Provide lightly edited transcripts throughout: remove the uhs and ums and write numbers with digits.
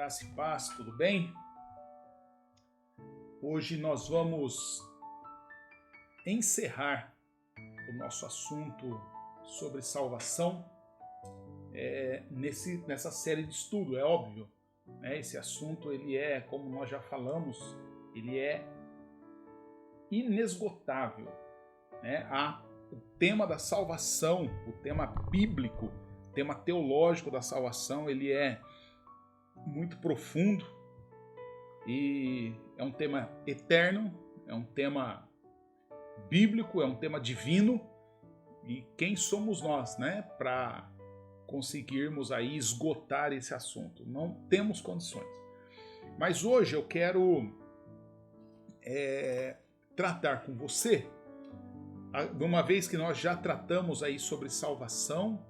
Graça e paz, tudo bem? Hoje nós vamos encerrar o nosso assunto sobre salvação nessa série de estudo, é óbvio. Né? Esse assunto, ele é, como nós já falamos, ele é inesgotável. Né? O tema da salvação, o tema bíblico, o tema teológico da salvação, ele é muito profundo e é um tema eterno, é um tema bíblico, é um tema divino. E quem somos nós, né, para conseguirmos aí esgotar esse assunto? Não temos condições. Mas hoje eu quero tratar com você, uma vez que nós já tratamos aí sobre salvação,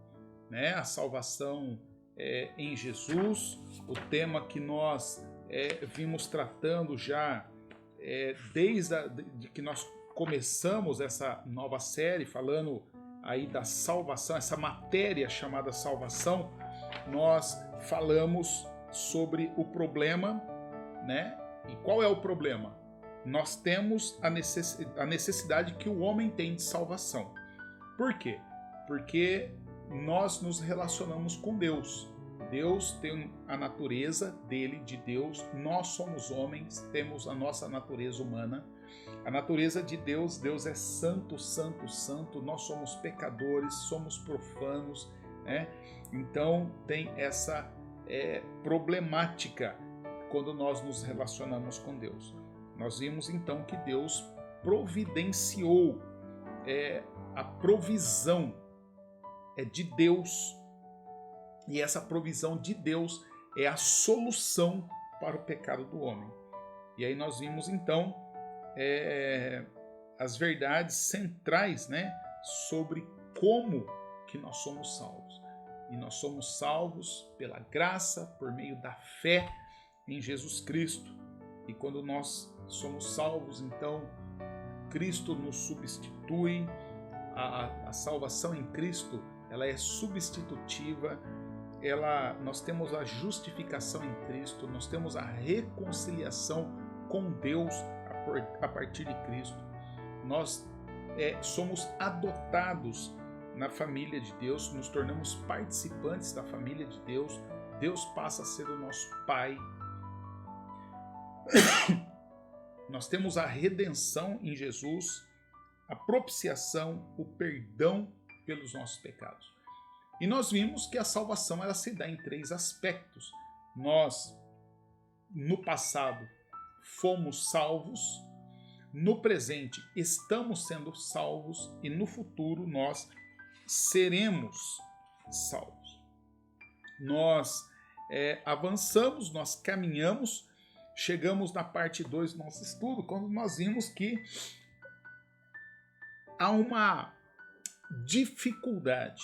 né, a salvação em Jesus, o tema que nós vimos tratando já desde que nós começamos essa nova série, falando aí da salvação, essa matéria chamada salvação. Nós falamos sobre o problema, né? E qual é o problema? Nós temos a necessidade que o homem tem de salvação. Por quê? Porque nós nos relacionamos com Deus. Deus tem a natureza dele, de Deus. Nós somos homens, temos a nossa natureza humana. A natureza de Deus, Deus é santo, santo, santo. Nós somos pecadores, somos profanos, né? Então tem essa problemática quando nós nos relacionamos com Deus. Nós vimos então que Deus providenciou a provisão de Deus. E essa provisão de Deus é a solução para o pecado do homem. E aí nós vimos então as verdades centrais, né, sobre como que nós somos salvos. E nós somos salvos pela graça, por meio da fé em Jesus Cristo. E quando nós somos salvos, então Cristo nos substitui. A salvação em Cristo, ela é substitutiva. Nós temos a justificação em Cristo, nós temos a reconciliação com Deus a partir de Cristo. Nós somos adotados na família de Deus, nos tornamos participantes da família de Deus. Deus passa a ser o nosso Pai. Nós temos a redenção em Jesus, a propiciação, o perdão pelos nossos pecados. E nós vimos que a salvação ela se dá em 3 aspectos. Nós, no passado, fomos salvos, no presente estamos sendo salvos e no futuro nós seremos salvos. Nós avançamos, nós caminhamos, chegamos na parte 2 do nosso estudo, quando nós vimos que há uma dificuldade.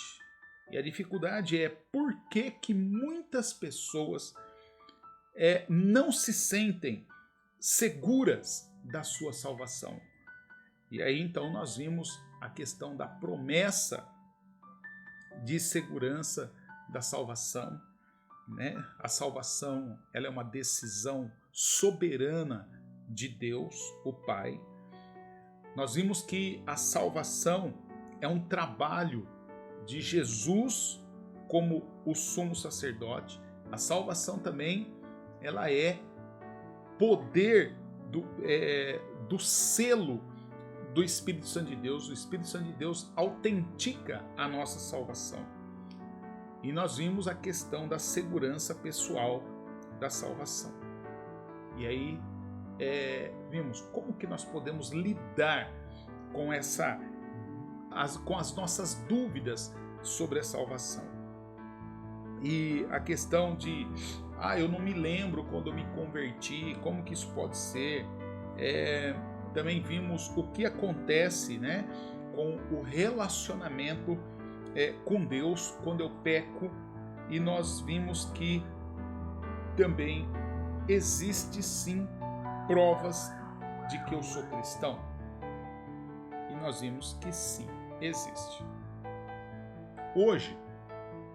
E a dificuldade é por que muitas pessoas não se sentem seguras da sua salvação. E aí então nós vimos a questão da promessa de segurança da salvação. Né? A salvação ela é uma decisão soberana de Deus, o Pai. Nós vimos que a salvação é um trabalho de Jesus como o sumo sacerdote. A salvação também ela é poder do selo do Espírito Santo de Deus. O Espírito Santo de Deus autentica a nossa salvação. E nós vimos a questão da segurança pessoal da salvação. E aí vimos como que nós podemos lidar com com as nossas dúvidas sobre a salvação. E a questão de eu não me lembro quando eu me converti, como que isso pode ser? Também vimos o que acontece, né, com o relacionamento com Deus quando eu peco, e nós vimos que também existe sim provas de que eu sou cristão. E nós vimos que sim, existe. Hoje,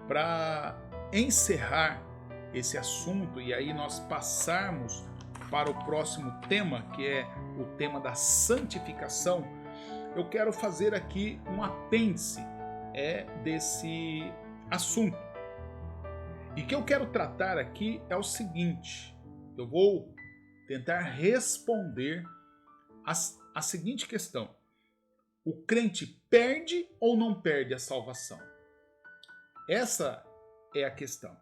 para encerrar esse assunto e aí nós passarmos para o próximo tema, que é o tema da santificação, eu quero fazer aqui um apêndice desse assunto. E o que eu quero tratar aqui é o seguinte: eu vou tentar responder a seguinte questão: o crente perde ou não perde a salvação? Essa é a questão.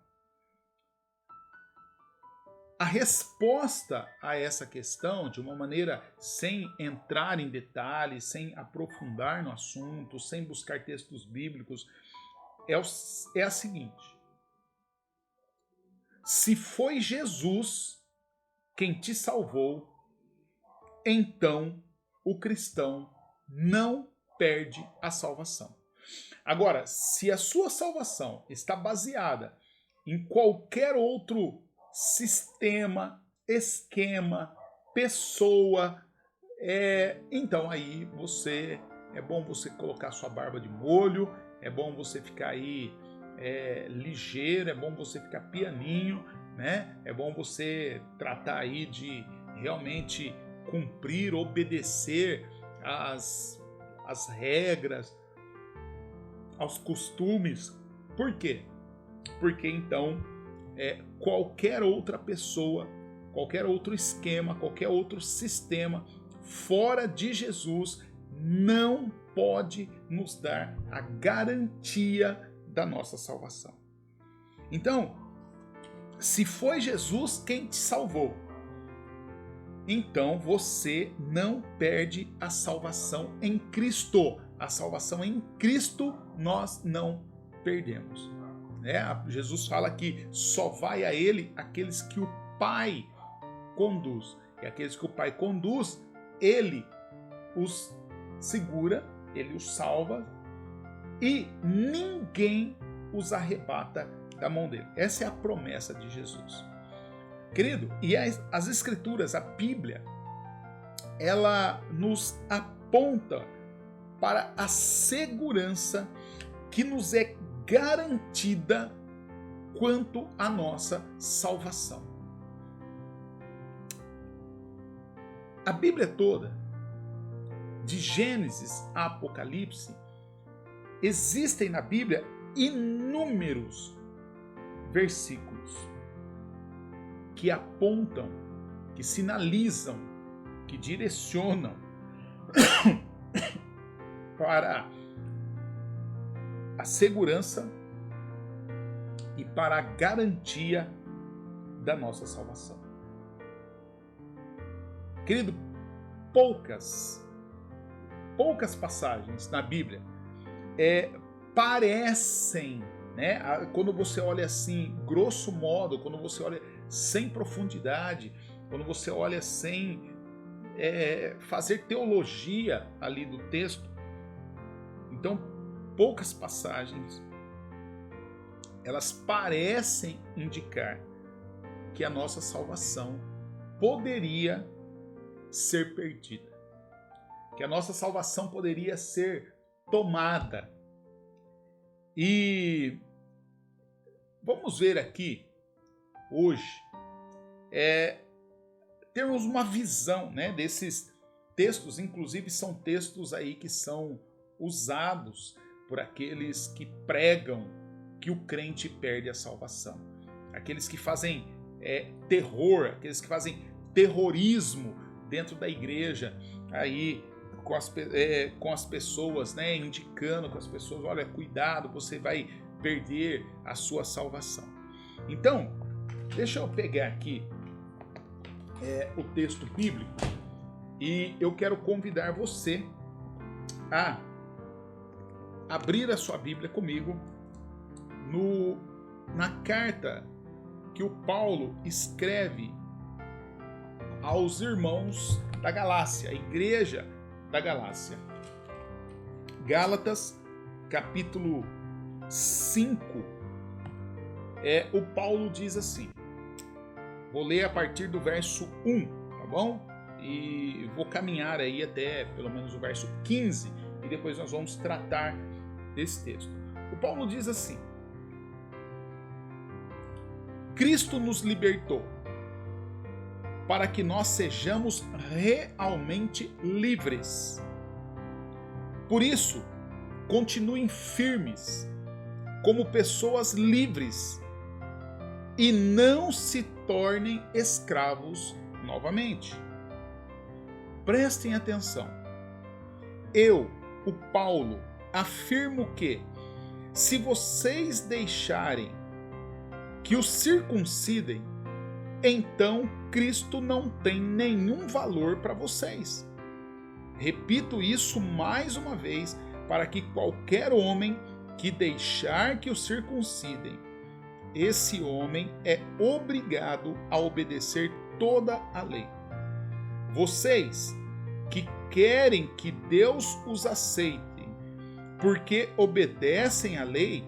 A resposta a essa questão, de uma maneira sem entrar em detalhes, sem aprofundar no assunto, sem buscar textos bíblicos, é a seguinte: se foi Jesus quem te salvou, então o cristão não perde a salvação. Agora, se a sua salvação está baseada em qualquer outro sistema, esquema, pessoa, então aí é bom você colocar sua barba de molho, é bom você ficar aí ligeiro, é bom você ficar pianinho, né? É bom você tratar aí de realmente cumprir, obedecer as regras, aos costumes. Por quê? Porque então qualquer outra pessoa, qualquer outro esquema, qualquer outro sistema fora de Jesus não pode nos dar a garantia da nossa salvação. Então, se foi Jesus quem te salvou, então você não perde a salvação em Cristo. A salvação em Cristo nós não perdemos. Jesus fala que só vai a Ele aqueles que o Pai conduz. E aqueles que o Pai conduz, Ele os segura, Ele os salva e ninguém os arrebata da mão dele. Essa é a promessa de Jesus. Querido, e as Escrituras, a Bíblia, ela nos aponta para a segurança que nos é garantida quanto à nossa salvação. A Bíblia toda, de Gênesis a Apocalipse, existem na Bíblia inúmeros versículos que apontam, que sinalizam, que direcionam para a segurança e para a garantia da nossa salvação. Querido, poucas passagens na Bíblia parecem, né? Quando você olha assim, grosso modo, quando você olha sem profundidade, quando você olha sem fazer teologia ali do texto, então poucas passagens elas parecem indicar que a nossa salvação poderia ser perdida, que a nossa salvação poderia ser tomada. E vamos ver aqui hoje termos uma visão, né, desses textos. Inclusive são textos aí que são usados por aqueles que pregam que o crente perde a salvação, aqueles que fazem terror, aqueles que fazem terrorismo dentro da igreja, aí com as pessoas, né, indicando com as pessoas: olha, cuidado, você vai perder a sua salvação. Então, deixa eu pegar aqui o texto bíblico e eu quero convidar você a abrir a sua Bíblia comigo na carta que o Paulo escreve aos irmãos da Galácia, a igreja da Galácia. Gálatas, capítulo 5, o Paulo diz assim, vou ler a partir do verso 1, tá bom? E vou caminhar aí até pelo menos o verso 15, e depois nós vamos tratar desse texto. O Paulo diz assim: Cristo nos libertou para que nós sejamos realmente livres. Por isso, continuem firmes como pessoas livres e não se tornem escravos novamente. Prestem atenção. Eu, o Paulo, afirmo que, se vocês deixarem que os circuncidem, então Cristo não tem nenhum valor para vocês. Repito isso mais uma vez, para que qualquer homem que deixar que o circuncidem, esse homem é obrigado a obedecer toda a lei. Vocês que querem que Deus os aceite porque obedecem à lei,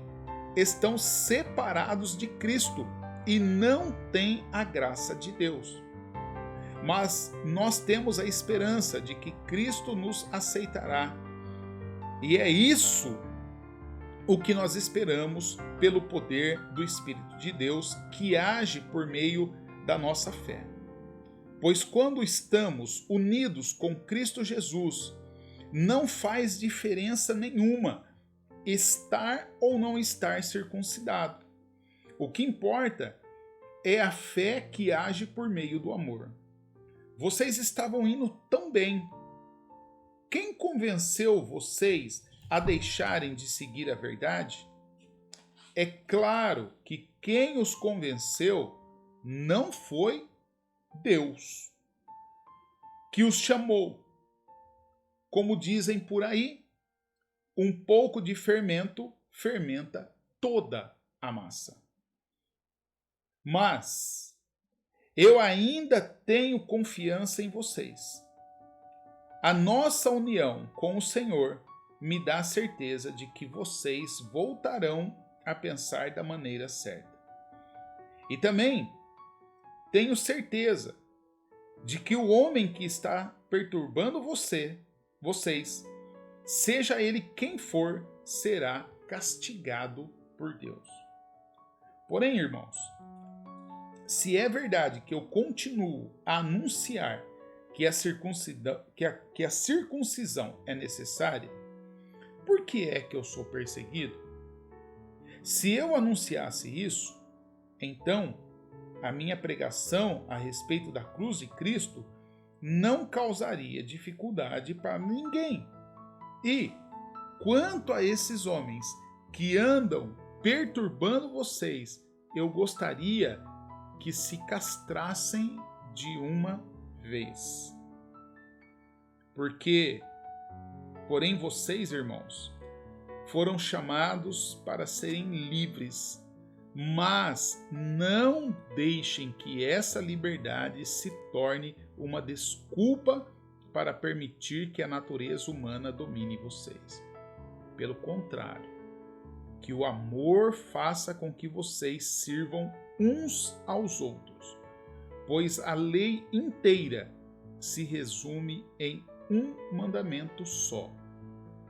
estão separados de Cristo e não têm a graça de Deus. Mas nós temos a esperança de que Cristo nos aceitará. E é isso o que nós esperamos pelo poder do Espírito de Deus que age por meio da nossa fé. Pois quando estamos unidos com Cristo Jesus, não faz diferença nenhuma estar ou não estar circuncidado. O que importa é a fé que age por meio do amor. Vocês estavam indo tão bem. Quem convenceu vocês a deixarem de seguir a verdade? É claro que quem os convenceu não foi Deus, que os chamou. Como dizem por aí, um pouco de fermento fermenta toda a massa. Mas eu ainda tenho confiança em vocês. A nossa união com o Senhor me dá a certeza de que vocês voltarão a pensar da maneira certa. E também tenho certeza de que o homem que está perturbando vocês, seja ele quem for, será castigado por Deus. Porém, irmãos, se é verdade que eu continuo a anunciar que a circuncisão é necessária, por que é que eu sou perseguido? Se eu anunciasse isso, então a minha pregação a respeito da cruz de Cristo não causaria dificuldade para ninguém. E, quanto a esses homens que andam perturbando vocês, eu gostaria que se castrassem de uma vez. Porém vocês, irmãos, foram chamados para serem livres, mas não deixem que essa liberdade se torne uma desculpa para permitir que a natureza humana domine vocês. Pelo contrário, que o amor faça com que vocês sirvam uns aos outros, pois a lei inteira se resume em um mandamento só: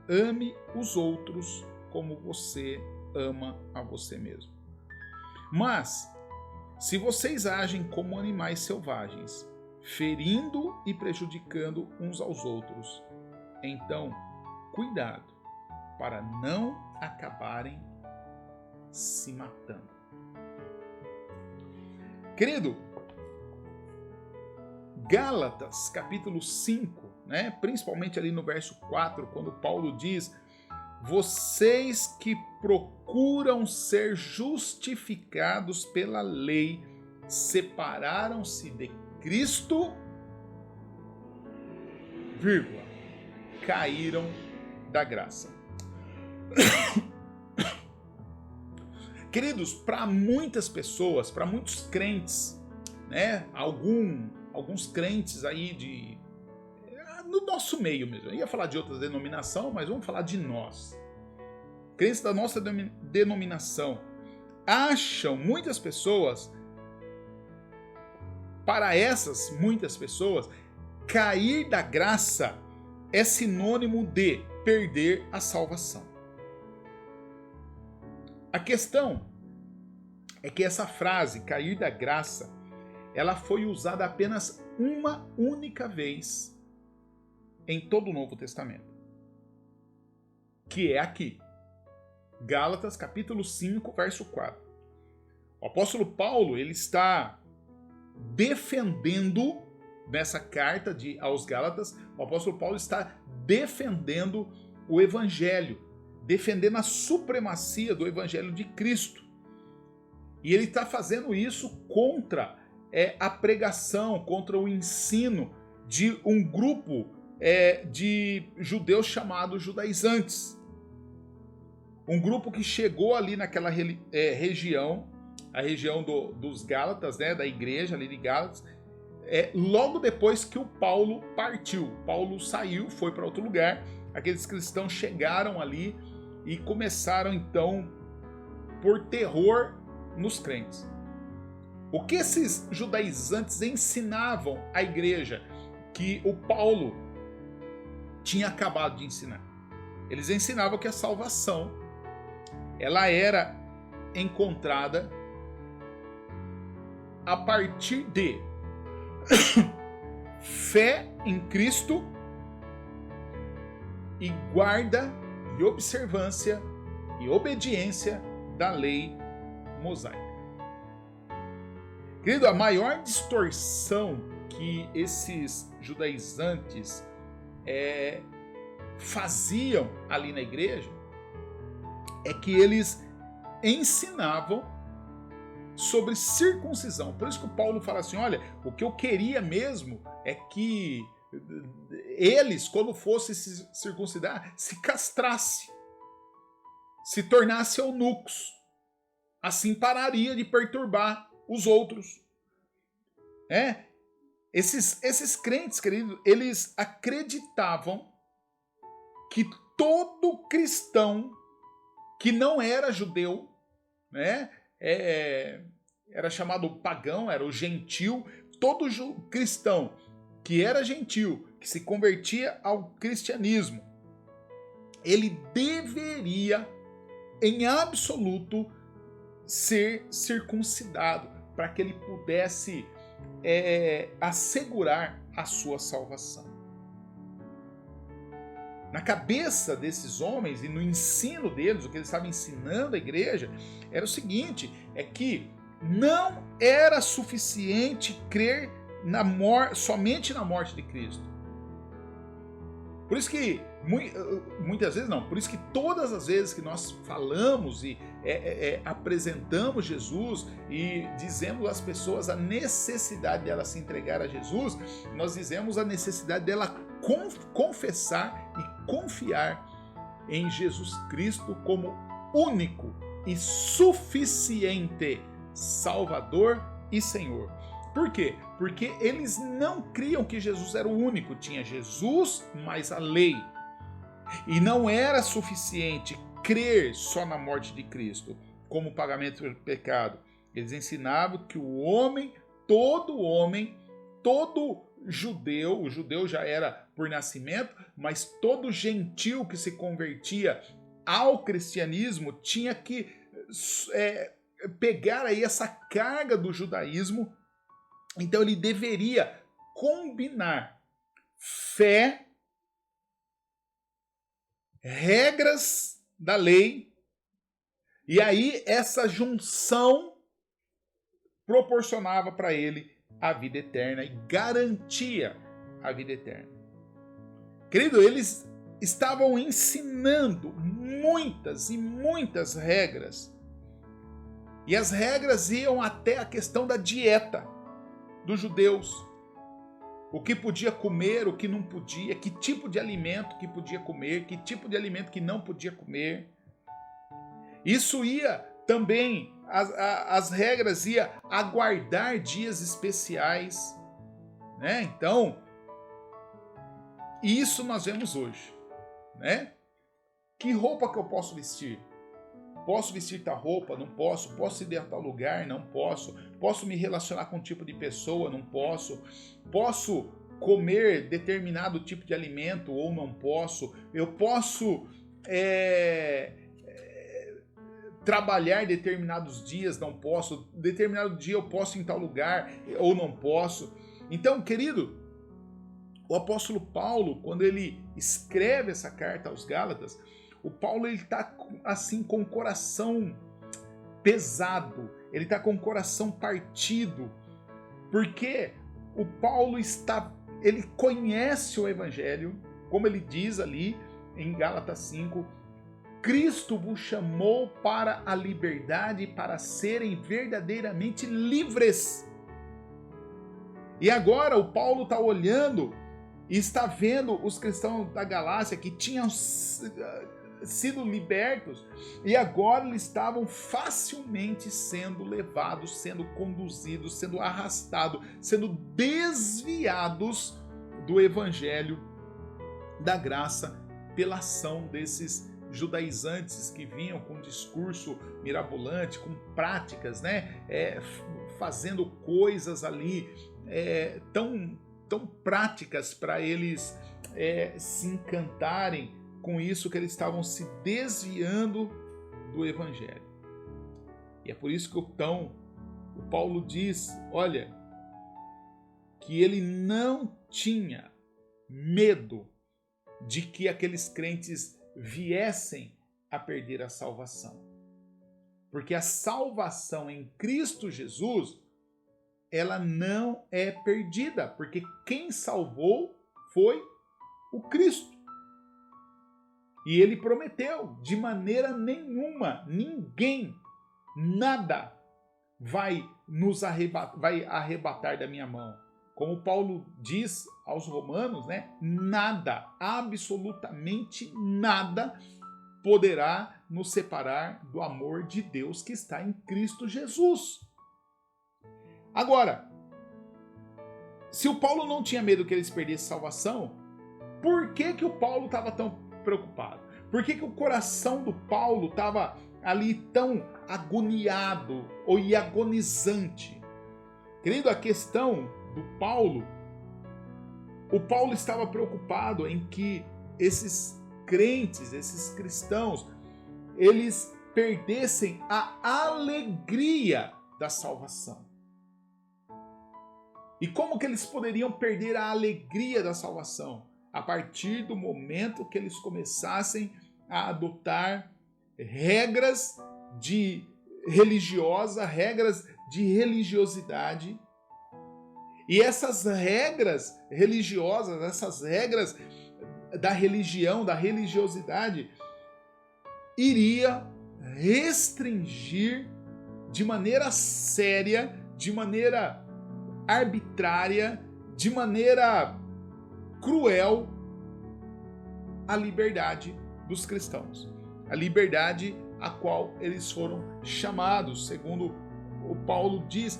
ame os outros como você ama a você mesmo. Mas, se vocês agem como animais selvagens, ferindo e prejudicando uns aos outros, então, cuidado para não acabarem se matando. Querido, Gálatas, capítulo 5, principalmente ali no verso 4, quando Paulo diz: vocês que procuram ser justificados pela lei, separaram-se de Cristo, caíram da graça. Queridos, para muitas pessoas, para muitos crentes, alguns crentes aí no nosso meio mesmo. Eu ia falar de outra denominação, mas vamos falar de nós. Crentes da nossa denominação acham, para essas muitas pessoas, cair da graça é sinônimo de perder a salvação. A questão é que essa frase, cair da graça, ela foi usada apenas uma única vez em todo o Novo Testamento. Que é aqui. Gálatas capítulo 5, verso 4. O apóstolo Paulo, ele está defendendo, nessa carta aos Gálatas, o apóstolo Paulo está defendendo o evangelho, defendendo a supremacia do evangelho de Cristo. E ele está fazendo isso contra a pregação, contra o ensino de um grupo de judeus chamados judaizantes. Um grupo que chegou ali naquela região, a região dos Gálatas, né, da igreja ali de Gálatas, logo depois que o Paulo partiu. Paulo saiu, foi para outro lugar, aqueles cristãos chegaram ali e começaram então por terror nos crentes. O que esses judaizantes ensinavam à igreja que o Paulo tinha acabado de ensinar? Eles ensinavam que a salvação ela era encontrada a partir de fé em Cristo e guarda e observância e obediência da lei mosaica. Querido, a maior distorção que esses judaizantes faziam ali na igreja é que eles ensinavam sobre circuncisão. Por isso que o Paulo fala assim, olha, o que eu queria mesmo é que eles, quando fossem se circuncidar, se castrasse, se tornasse eunucos. Assim pararia de perturbar os outros. Esses crentes, querido, eles acreditavam que todo cristão que não era judeu, né, era chamado pagão, era o gentil, todo cristão que era gentil, que se convertia ao cristianismo, ele deveria, em absoluto, ser circuncidado, para que ele pudesse assegurar a sua salvação. Na cabeça desses homens e no ensino deles, o que eles estavam ensinando à igreja, era o seguinte, é que não era suficiente crer somente na morte de Cristo. Por isso que, muitas vezes não, por isso que todas as vezes que nós falamos e apresentamos Jesus e dizemos às pessoas a necessidade dela se entregar a Jesus, nós dizemos a necessidade dela confessar e confiar em Jesus Cristo como único e suficiente Salvador e Senhor. Por quê? Porque eles não criam que Jesus era o único. Tinha Jesus mais a lei. E não era suficiente crer só na morte de Cristo como pagamento pelo pecado. Eles ensinavam que o homem, todo judeu, o judeu já era por nascimento, mas todo gentil que se convertia ao cristianismo tinha que pegar aí essa carga do judaísmo. Então ele deveria combinar fé, regras da lei, e aí essa junção proporcionava para ele a vida eterna e garantia a vida eterna. Querido, eles estavam ensinando muitas e muitas regras. E as regras iam até a questão da dieta dos judeus. O que podia comer, o que não podia, que tipo de alimento que podia comer, que tipo de alimento que não podia comer. Isso ia também, as regras iam aguardar dias especiais, né? Então, isso nós vemos hoje, né? Que roupa que eu posso vestir? Posso vestir tal roupa? Não posso. Posso ir a tal lugar? Não posso. Posso me relacionar com um tipo de pessoa? Não posso. Posso comer determinado tipo de alimento ou não posso? Eu posso trabalhar determinados dias, não posso, determinado dia eu posso ir em tal lugar ou não posso. Então, querido, o apóstolo Paulo, quando ele escreve essa carta aos Gálatas, o Paulo ele está assim com o coração pesado, ele está com o coração partido, porque o Paulo ele conhece o evangelho, como ele diz ali em Gálatas 5, Cristo vos chamou para a liberdade, para serem verdadeiramente livres. E agora o Paulo está olhando e está vendo os cristãos da Galácia que tinham sido libertos e agora eles estavam facilmente sendo levados, sendo conduzidos, sendo arrastados, sendo desviados do evangelho da graça pela ação desses judaizantes que vinham com um discurso mirabolante, com práticas, né? Fazendo coisas ali tão práticas para eles se encantarem com isso, que eles estavam se desviando do evangelho. E é por isso que o Paulo diz, olha, que ele não tinha medo de que aqueles crentes viessem a perder a salvação. Porque a salvação em Cristo Jesus, ela não é perdida, porque quem salvou foi o Cristo. E ele prometeu, de maneira nenhuma, ninguém, nada vai arrebatar da minha mão. Como Paulo diz aos romanos, né? Nada, absolutamente nada poderá nos separar do amor de Deus que está em Cristo Jesus. Agora, se o Paulo não tinha medo que eles perdessem salvação, por que o Paulo estava tão preocupado? Por que o coração do Paulo estava ali tão agoniado ou agonizante? Querido, a questão do Paulo, o Paulo estava preocupado em que esses crentes, esses cristãos, eles perdessem a alegria da salvação. E como que eles poderiam perder a alegria da salvação? A partir do momento que eles começassem a adotar regras regras de religiosidade. E essas regras religiosas, essas regras da religião, da religiosidade, iria restringir de maneira séria, de maneira arbitrária, de maneira cruel, a liberdade dos cristãos. A liberdade a qual eles foram chamados, segundo o Paulo diz,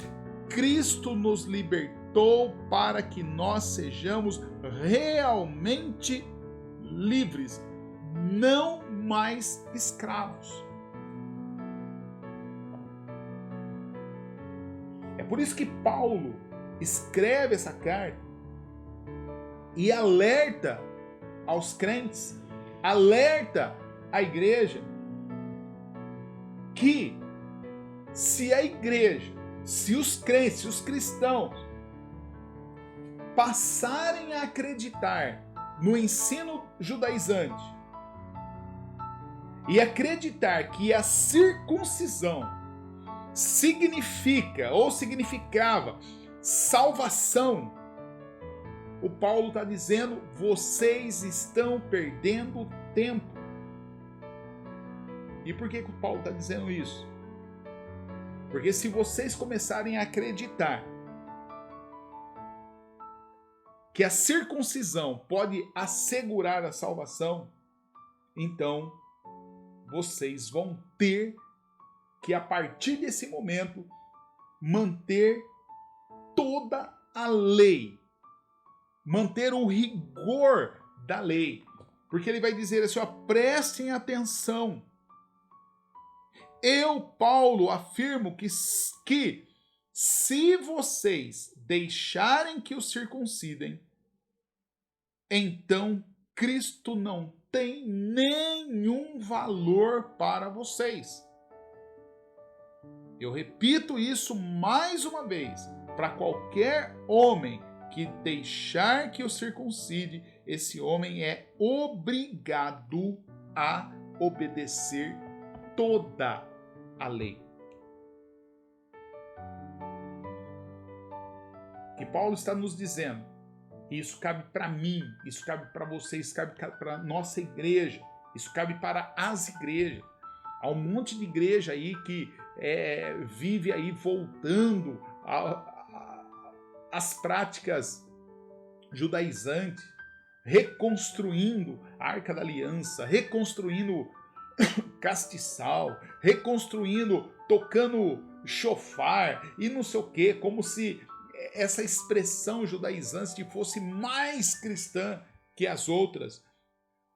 Cristo nos libertou para que nós sejamos realmente livres, não mais escravos. É por isso que Paulo escreve essa carta e alerta aos crentes, alerta à igreja, que se a igreja, se os crentes, se os cristãos passarem a acreditar no ensino judaizante e acreditar que a circuncisão significa ou significava salvação, o Paulo está dizendo, vocês estão perdendo tempo. E por que o Paulo está dizendo isso? Porque se vocês começarem a acreditar que a circuncisão pode assegurar a salvação, então vocês vão ter que, a partir desse momento, manter toda a lei, manter o rigor da lei. Porque ele vai dizer assim, ó, prestem atenção. Eu, Paulo, afirmo que se vocês deixarem que os circuncidem, então Cristo não tem nenhum valor para vocês. Eu repito isso mais uma vez, para qualquer homem que deixar que o circuncide, esse homem é obrigado a obedecer toda a lei. Que Paulo está nos dizendo, isso cabe para mim, isso cabe para você, isso cabe para a nossa igreja, isso cabe para as igrejas. Há um monte de igreja aí que vive aí voltando às práticas judaizantes, reconstruindo a Arca da Aliança, reconstruindo castiçal, reconstruindo, tocando chofar e não sei o que, como se essa expressão judaizante fosse mais cristã que as outras.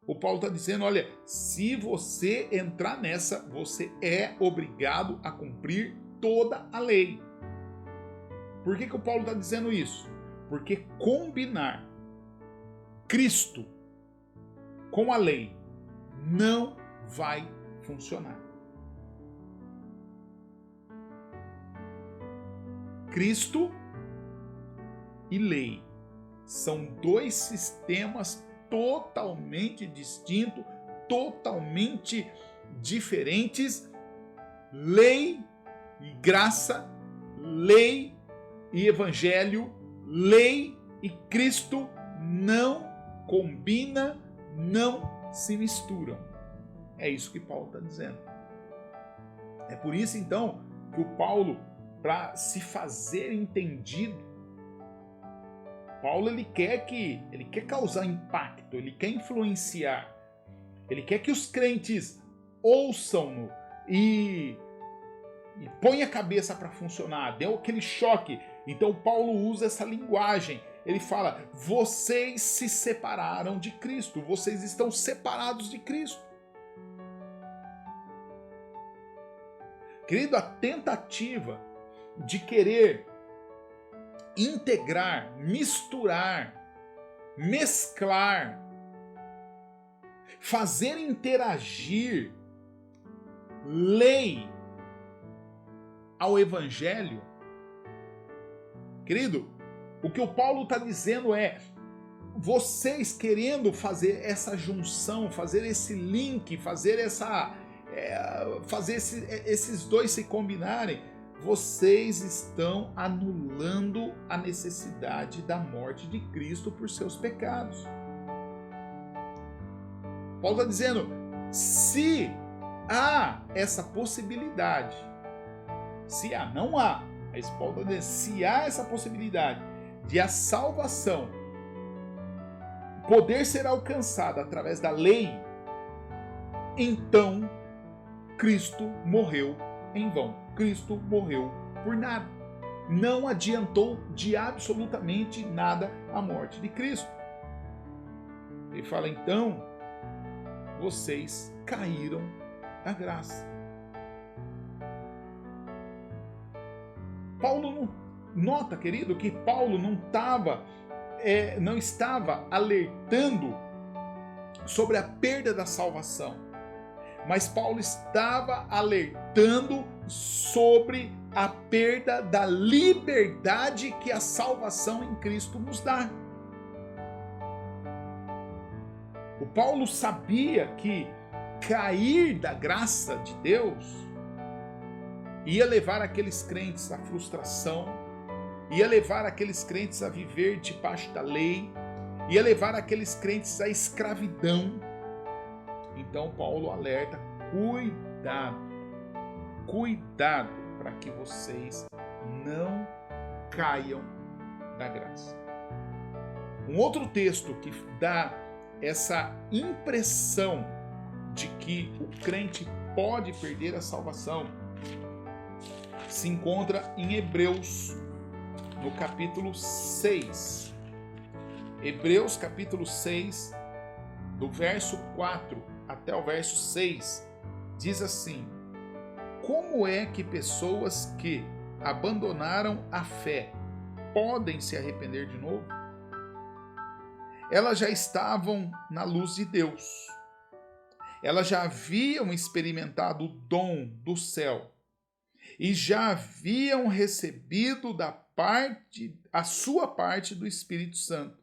O Paulo está dizendo, olha, se você entrar nessa, você é obrigado a cumprir toda a lei. Por que o Paulo está dizendo isso? Porque combinar Cristo com a lei não vai funcionar. Cristo e lei são dois sistemas totalmente distintos, totalmente diferentes. Lei e graça, lei e evangelho, lei e Cristo não combinam, não se misturam. É isso que Paulo está dizendo. É por isso então que o Paulo, para se fazer entendido, Paulo ele quer causar impacto, ele quer influenciar, ele quer que os crentes ouçam-no e põe a cabeça para funcionar, deu aquele choque. Então Paulo usa essa linguagem, ele fala, vocês se separaram de Cristo, vocês estão separados de Cristo. Querido, a tentativa de querer integrar, misturar, mesclar, fazer interagir lei ao evangelho. Querido, o que o Paulo está dizendo é, vocês querendo fazer essa junção, fazer esse link, fazer esses dois se combinarem, vocês estão anulando a necessidade da morte de Cristo por seus pecados. Paulo está dizendo, se há essa possibilidade, se há, não há, mas Paulo está dizendo, se há essa possibilidade de a salvação poder ser alcançada através da lei, então Cristo morreu em vão. Cristo morreu por nada. Não adiantou de absolutamente nada a morte de Cristo. Ele fala, então, vocês caíram da graça. Paulo não nota, querido, que Paulo não estava alertando sobre a perda da salvação, mas Paulo estava alertando sobre a perda da liberdade que a salvação em Cristo nos dá. O Paulo sabia que cair da graça de Deus ia levar aqueles crentes à frustração, ia levar aqueles crentes a viver debaixo da lei, ia levar aqueles crentes à escravidão. Então Paulo alerta, cuidado para que vocês não caiam da graça. Um outro texto que dá essa impressão de que o crente pode perder a salvação se encontra em Hebreus, no capítulo 6. Hebreus capítulo 6, do verso 4 até o verso 6, diz assim: como é que pessoas que abandonaram a fé podem se arrepender de novo? Elas já estavam na luz de Deus. Elas já haviam experimentado o dom do céu. e já haviam recebido a sua parte do Espírito Santo.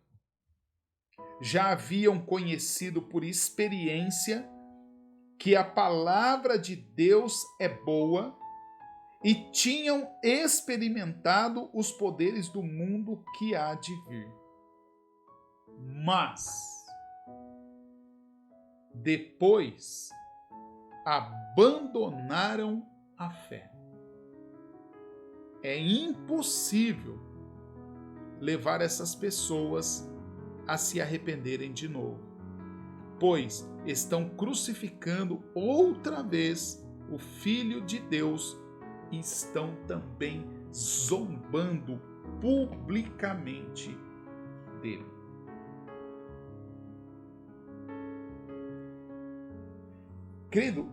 Já haviam conhecido por experiência que a palavra de Deus é boa e tinham experimentado os poderes do mundo que há de vir. Mas, depois, abandonaram a fé. É impossível levar essas pessoas a se arrependerem de novo, pois estão crucificando outra vez o Filho de Deus e estão também zombando publicamente dele. Querido,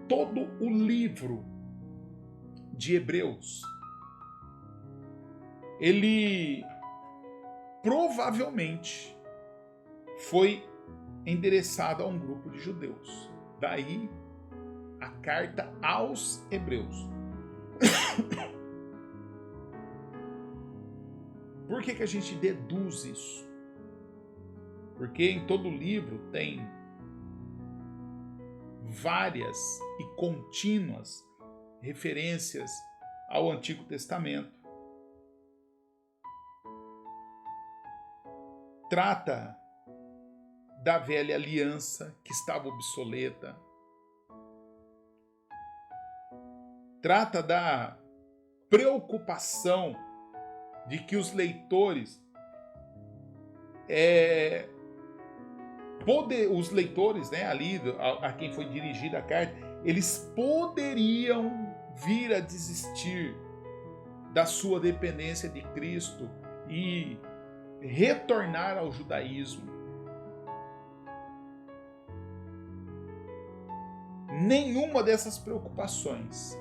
todo o livro de Hebreus, ele provavelmente foi endereçado a um grupo de judeus. Daí a carta aos Hebreus. Por que a gente deduz isso? Porque em todo livro tem várias e contínuas referências ao Antigo Testamento. Trata da velha aliança que estava obsoleta. Trata da preocupação de que os leitores, ali a quem foi dirigida a carta, eles poderiam vir a desistir da sua dependência de Cristo e retornar ao judaísmo. Nenhuma dessas preocupações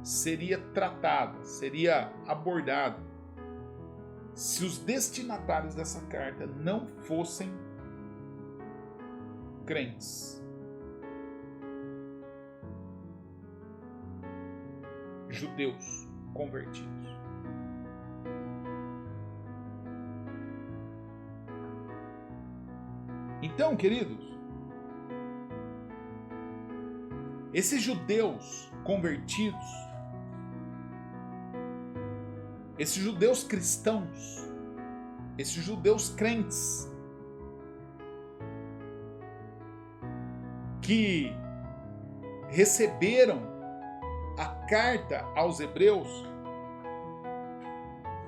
seria tratada, seria abordada se os destinatários dessa carta não fossem crentes, judeus convertidos. Então, queridos, esses judeus convertidos, esses judeus cristãos, esses judeus crentes, que receberam a carta aos Hebreus,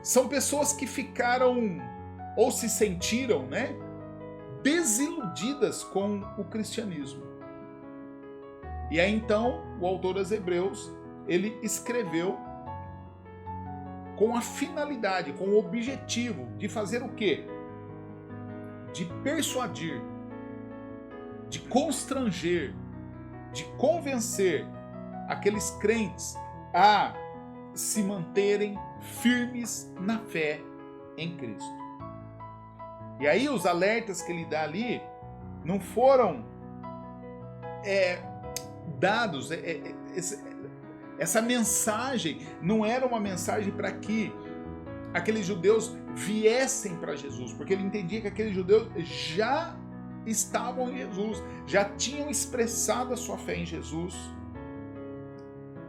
são pessoas que ficaram ou se sentiram, desiludidas com o cristianismo. E aí então o autor aos Hebreus, ele escreveu com a finalidade, com o objetivo de fazer o quê? De persuadir, de constranger, de convencer aqueles crentes a se manterem firmes na fé em Cristo. E aí os alertas que ele dá ali não foram dados, essa mensagem não era uma mensagem para que aqueles judeus viessem para Jesus, porque ele entendia que aqueles judeus já estavam em Jesus, já tinham expressado a sua fé em Jesus,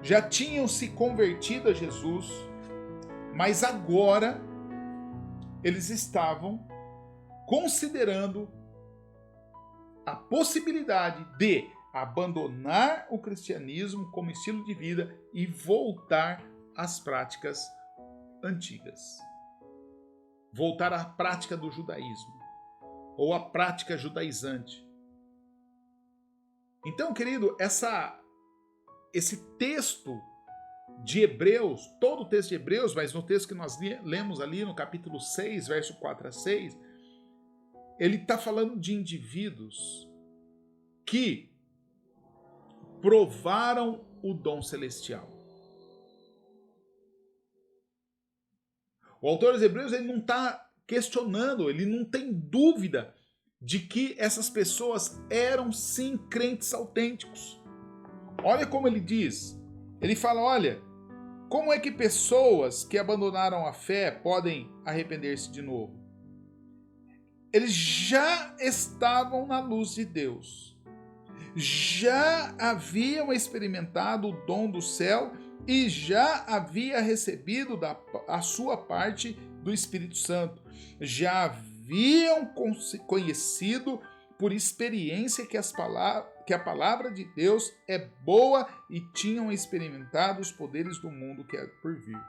já tinham se convertido a Jesus, mas agora eles estavam considerando a possibilidade de abandonar o cristianismo como estilo de vida e voltar às práticas antigas. Voltar à prática do judaísmo, ou à prática judaizante. Então, querido, esse texto de Hebreus, todo o texto de Hebreus, mas no texto que nós lemos ali no capítulo 6, verso 4 a 6, ele está falando de indivíduos que provaram o dom celestial. O autor dos Hebreus, ele não está questionando, ele não tem dúvida de que essas pessoas eram sim crentes autênticos. Olha como ele diz Ele fala, olha, como é que pessoas que abandonaram a fé podem arrepender-se de novo? Eles já estavam na luz de Deus, já haviam experimentado o dom do céu e já havia recebido a sua parte do Espírito Santo. Já haviam conhecido por experiência que a palavra de Deus é boa e tinham experimentado os poderes do mundo que é por vir.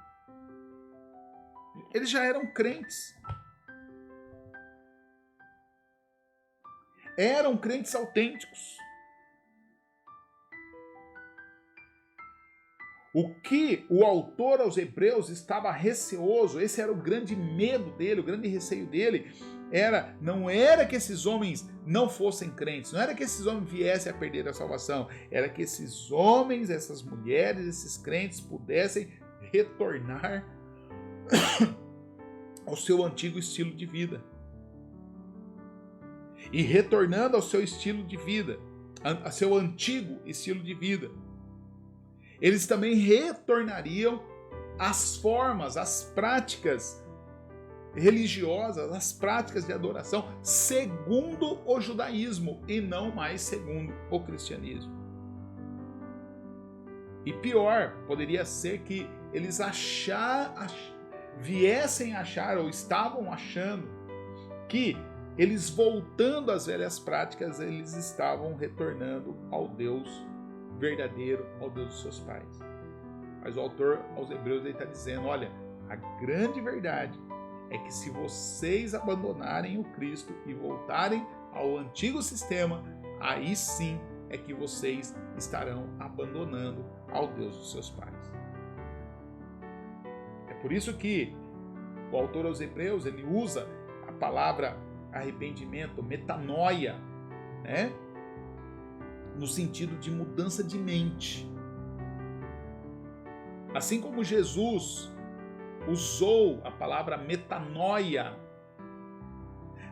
Eles já eram crentes. Eram crentes autênticos. O que o autor aos Hebreus estava receoso, esse era o grande medo dele, o grande receio dele, não era que esses homens não fossem crentes, não era que esses homens viessem a perder a salvação, era que esses homens, essas mulheres, esses crentes pudessem retornar ao seu antigo estilo de vida. E retornando ao seu estilo de vida, a seu antigo estilo de vida, eles também retornariam às formas, às práticas religiosas, às práticas de adoração, segundo o judaísmo e não mais segundo o cristianismo. E pior, poderia ser que eles viessem a achar ou estavam achando que eles voltando às velhas práticas, eles estavam retornando ao Deus verdadeiro, ao Deus dos seus pais. Mas o autor aos Hebreus está dizendo, olha, a grande verdade é que se vocês abandonarem o Cristo e voltarem ao antigo sistema, aí sim é que vocês estarão abandonando ao Deus dos seus pais. É por isso que o autor aos Hebreus, ele usa a palavra arrependimento, metanoia, né? No sentido de mudança de mente. Assim como Jesus usou a palavra metanoia,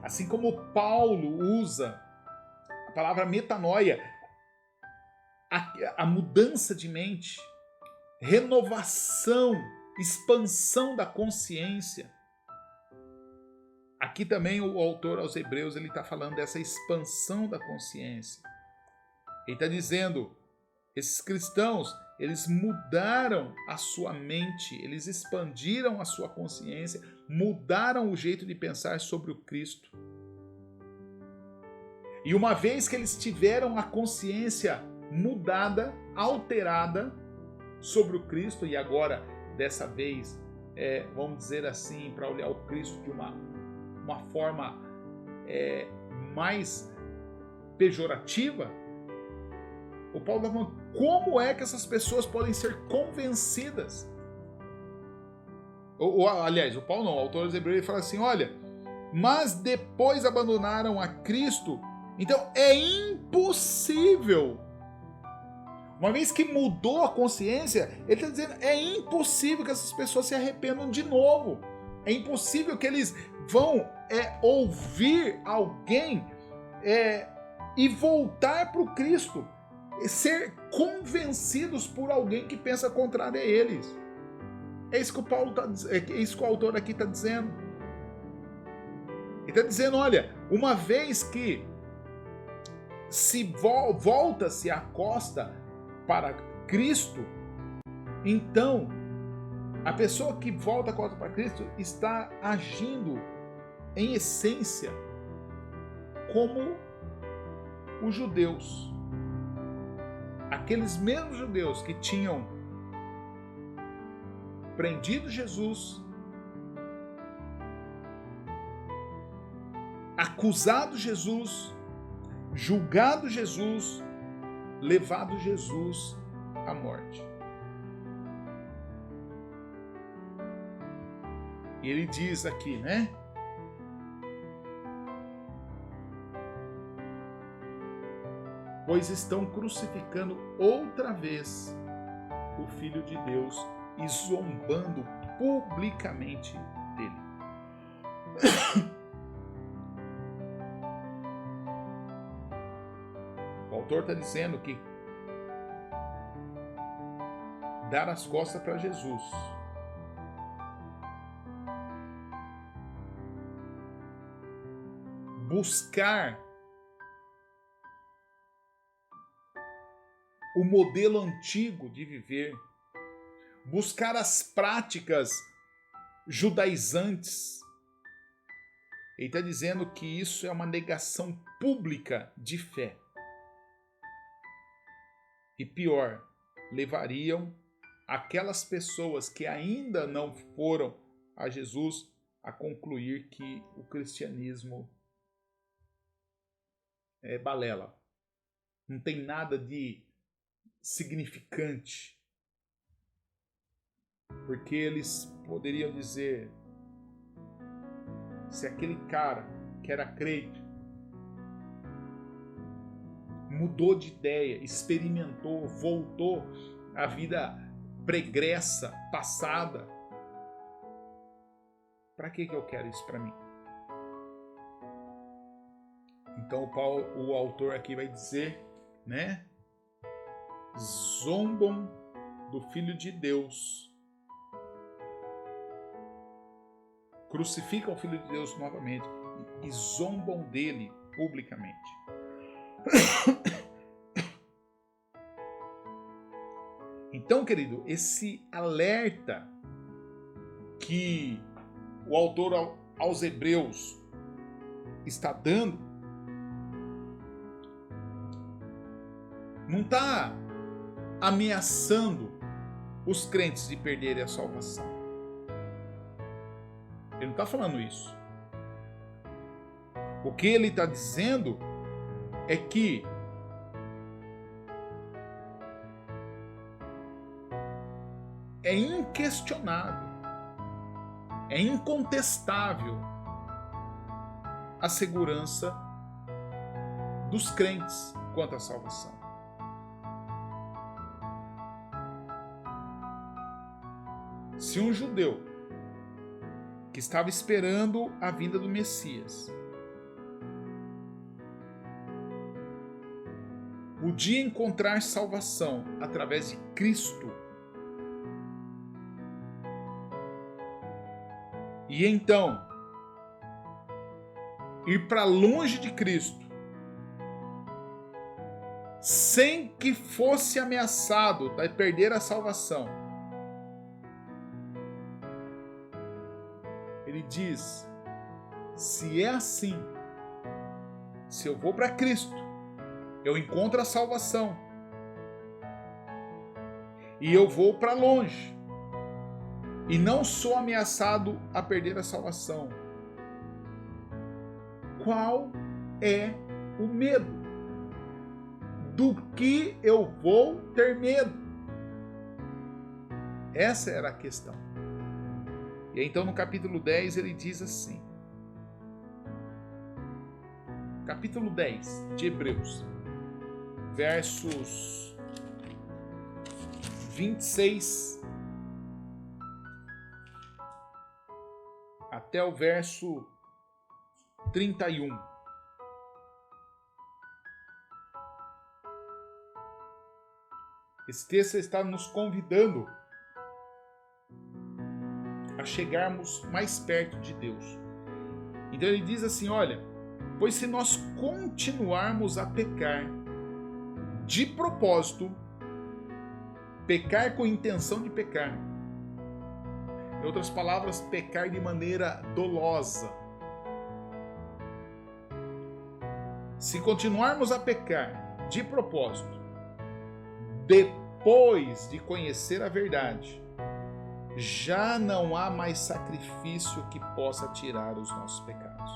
assim como Paulo usa a palavra metanoia, a mudança de mente, renovação, expansão da consciência. Aqui também o autor aos Hebreus ele está falando dessa expansão da consciência. Ele está dizendo, esses cristãos, eles mudaram a sua mente, eles expandiram a sua consciência, mudaram o jeito de pensar sobre o Cristo. E uma vez que eles tiveram a consciência mudada, alterada sobre o Cristo, e agora, dessa vez, vamos dizer assim, para olhar o Cristo de uma forma mais pejorativa, o Paulo está falando, como é que essas pessoas podem ser convencidas? Aliás, o Paulo não, o autor dos Hebreus, ele fala assim, olha, mas depois abandonaram a Cristo, então é impossível. Uma vez que mudou a consciência, ele está dizendo, é impossível que essas pessoas se arrependam de novo. É impossível que eles vão ouvir alguém e voltar para o Cristo, ser convencidos por alguém que pensa contrário a eles. É isso que é isso que o autor aqui está dizendo. Ele está dizendo, olha, uma vez que se volta-se a costa para Cristo, então a pessoa que volta a costa para Cristo está agindo em essência como os judeus. Aqueles mesmos judeus que tinham prendido Jesus, acusado Jesus, julgado Jesus, levado Jesus à morte. E ele diz aqui, né? Pois estão crucificando outra vez o Filho de Deus e zombando publicamente dele. O autor está dizendo que dar as costas para Jesus. Buscar o modelo antigo de viver, buscar as práticas judaizantes. Ele está dizendo que isso é uma negação pública de fé. E pior, levariam aquelas pessoas que ainda não foram a Jesus a concluir que o cristianismo é balela. Não tem nada de significante. Porque eles poderiam dizer, se aquele cara que era crente mudou de ideia, experimentou, voltou à vida pregressa, passada, para que eu quero isso para mim? Então o autor aqui vai dizer, né? Zombam do Filho de Deus, crucificam o Filho de Deus novamente e zombam dele publicamente. Então, querido, esse alerta que o autor aos Hebreus está dando não está ameaçando os crentes de perderem a salvação. Ele não está falando isso. O que ele está dizendo é que é inquestionável, é incontestável a segurança dos crentes quanto à salvação. Se um judeu que estava esperando a vinda do Messias podia encontrar salvação através de Cristo, e então ir para longe de Cristo, sem que fosse ameaçado de perder a salvação, ele diz, se é assim, se eu vou para Cristo, eu encontro a salvação, e eu vou para longe, e não sou ameaçado a perder a salvação, qual é o medo? Do que eu vou ter medo? Essa era a questão. E então no capítulo 10 ele diz assim, capítulo 10 de Hebreus, versos 26 até o verso 31. Esse texto está nos convidando a chegarmos mais perto de Deus. Então ele diz assim, olha, pois se nós continuarmos a pecar de propósito, pecar com intenção de pecar, em outras palavras, pecar de maneira dolosa, se continuarmos a pecar de propósito, depois de conhecer a verdade, já não há mais sacrifício que possa tirar os nossos pecados.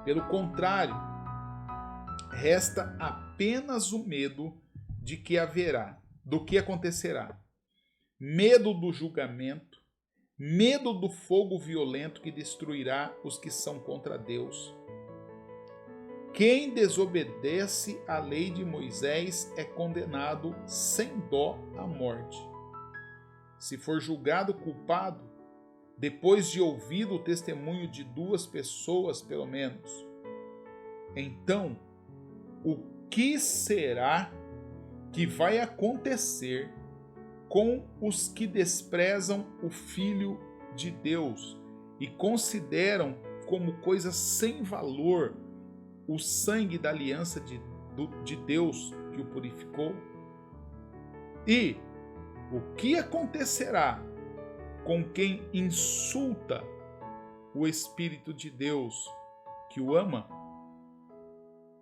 Pelo contrário, resta apenas o medo de que haverá, do que acontecerá. Medo do julgamento, medo do fogo violento que destruirá os que são contra Deus. Quem desobedece à lei de Moisés é condenado sem dó à morte. Se for julgado culpado, depois de ouvido o testemunho de 2 pessoas pelo menos, então o que será que vai acontecer com os que desprezam o Filho de Deus e consideram como coisa sem valor o sangue da aliança de Deus que o purificou? E o que acontecerá com quem insulta o Espírito de Deus que o ama?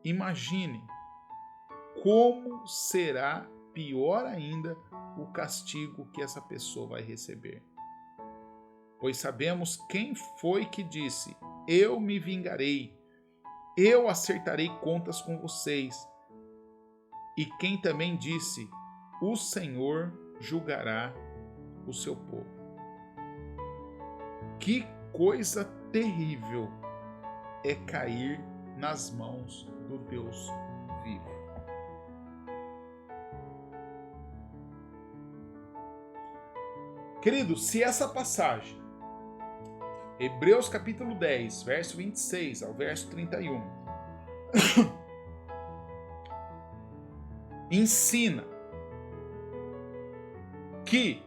Imagine como será pior ainda o castigo que essa pessoa vai receber. Pois sabemos quem foi que disse: eu me vingarei, eu acertarei contas com vocês. E quem também disse: o Senhor julgará o seu povo. Que coisa terrível é cair nas mãos do Deus vivo. Querido, se essa passagem, Hebreus capítulo 10, verso 26 ao verso 31, ensina que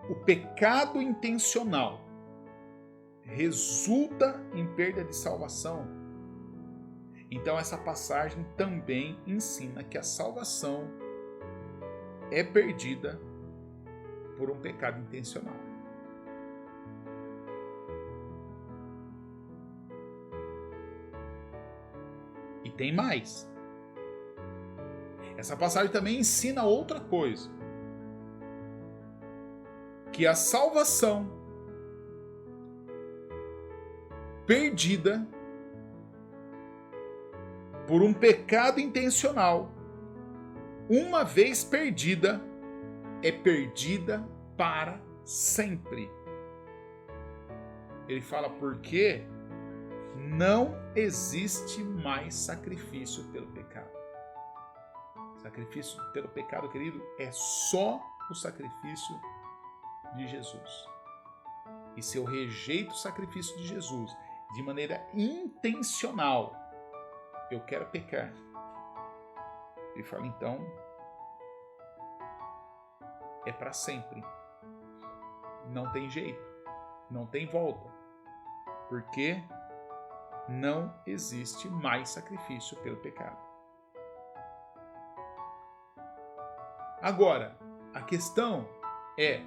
o pecado intencional resulta em perda de salvação, então essa passagem também ensina que a salvação é perdida por um pecado intencional. E tem mais. Essa passagem também ensina outra coisa. Que a salvação perdida por um pecado intencional, uma vez perdida, é perdida para sempre. Ele fala porque não existe mais sacrifício pelo pecado. Sacrifício pelo pecado, querido, é só o sacrifício de Jesus. E se eu rejeito o sacrifício de Jesus de maneira intencional, eu quero pecar. Ele fala, então, é para sempre. Não tem jeito, não tem volta, porque não existe mais sacrifício pelo pecado. Agora, a questão é,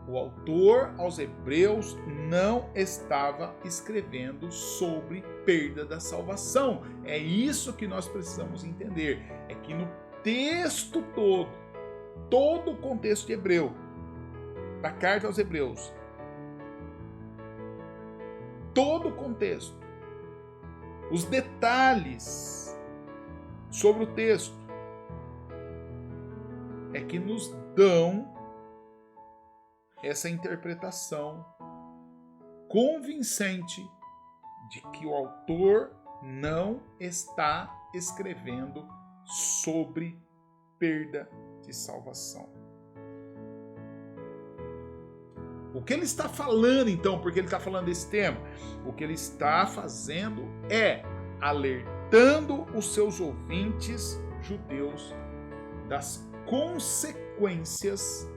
o autor aos Hebreus não estava escrevendo sobre perda da salvação. É isso que nós precisamos entender. É que no texto todo o contexto de Hebreu, da carta aos Hebreus, todo o contexto, os detalhes sobre o texto, é que nos dão essa interpretação convincente de que o autor não está escrevendo sobre perda de salvação. O que ele está falando, então, porque ele está falando desse tema? O que ele está fazendo é alertando os seus ouvintes judeus das consequências